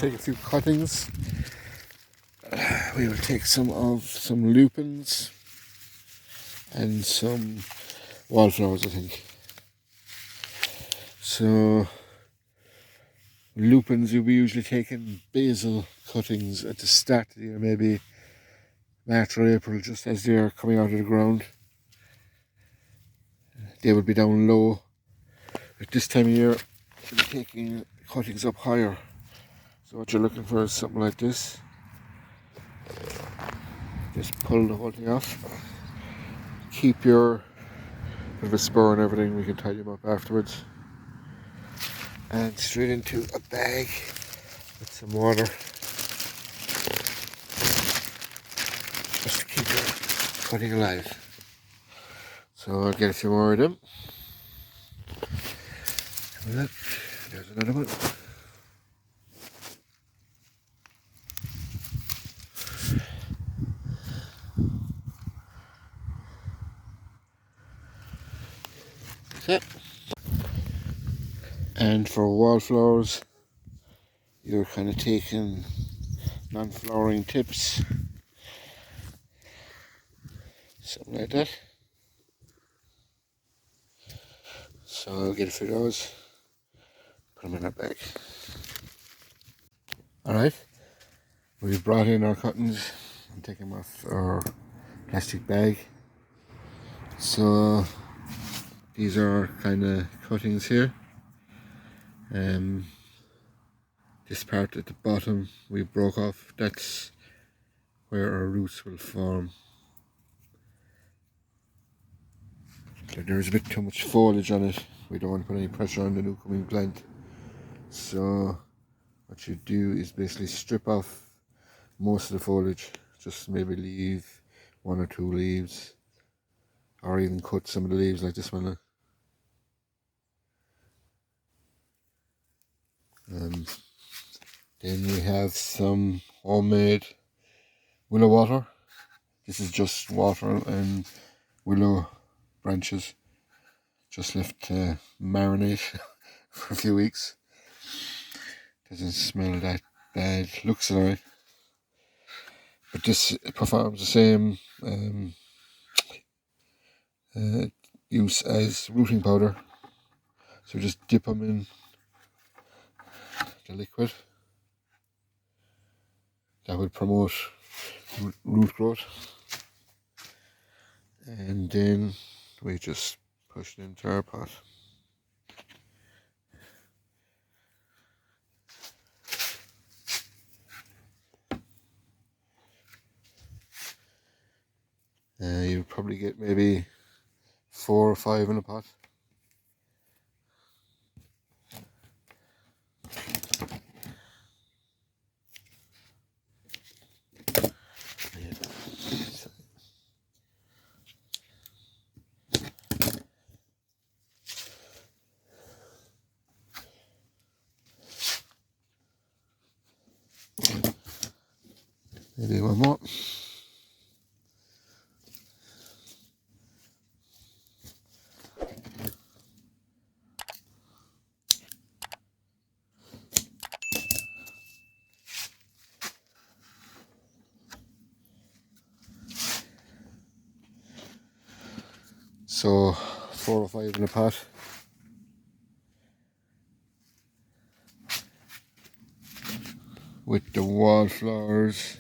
take a few cuttings. We will take some lupins and some wallflowers, I think. So lupins, you'll be usually taking basil cuttings at the start of the year, maybe March or April, just as they're coming out of the ground. They would be down low. At this time of year, you'll be taking cuttings up higher. So what you're looking for is something like this. Just pull the whole thing off. Keep your bit of a spur and everything, we can tie them up afterwards. And straight into a bag with some water. Just to keep your cutting alive. So I'll get a few more of them. Have a look. There's another one. Okay. And for wallflowers, you're kind of taking non-flowering tips, something like that. So I'll get a few of those, put them in that bag. Alright, we've brought in our cuttings and taken them off our plastic bag. So these are our kind of cuttings here. This part at the bottom we broke off, that's where our roots will form. There's a bit too much foliage on it. We don't want to put any pressure on the new coming plant. So what you do is basically strip off most of the foliage. Just maybe leave 1 or 2 leaves, or even cut some of the leaves like this one. Then we have some homemade willow water. This is just water and willow branches, just left to marinate for a few weeks. Doesn't smell that bad, looks alright, but this performs the same use as rooting powder. So just dip them in the liquid. That would promote root growth, and then we just push it into our pot. You'll probably get maybe 4 or 5 in a pot. Maybe one more. So 4 or 5 in a pot. With the wallflowers,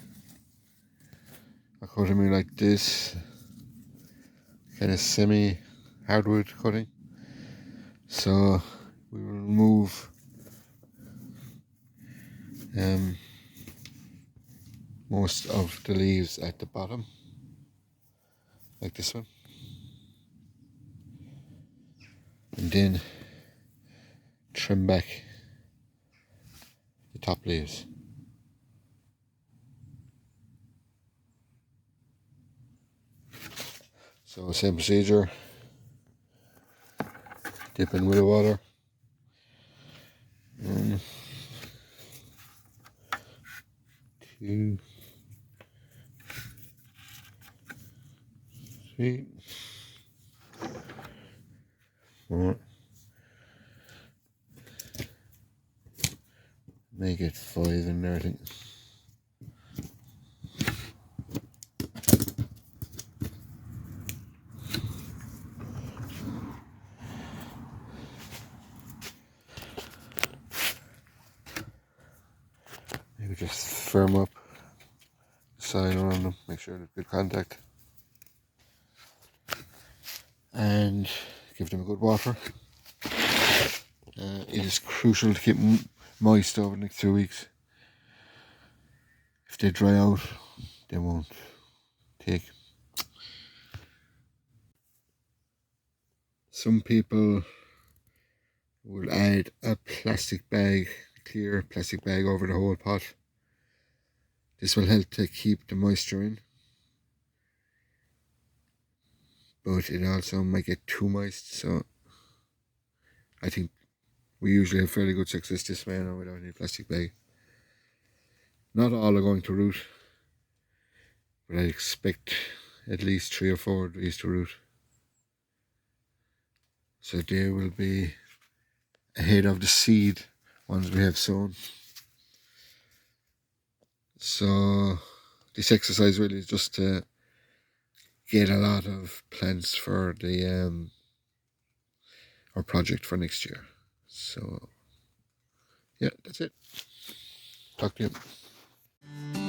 I cut them in like this, kind of semi hardwood cutting. So we will remove most of the leaves at the bottom, like this one, and then trim back the top leaves. So same procedure, dip in willow water, 1, 2, 3, 4, make it 5 in there, I think. Maybe just firm up the side around them, make sure there's good contact, and give them a good water. It is crucial to keep moist over the next 2 weeks. If they dry out, they won't take. Some people will add a plastic bag, clear plastic bag over the whole pot. This will help to keep the moisture in, but it also might get too moist, so I think we usually have fairly good success this way now without any plastic bag. Not all are going to root, but I expect at least 3 or 4 of these to root. So they will be ahead of the seed ones we have sown. So this exercise really is just to get a lot of plants for the our project for next year. So yeah, that's it. Talk to you.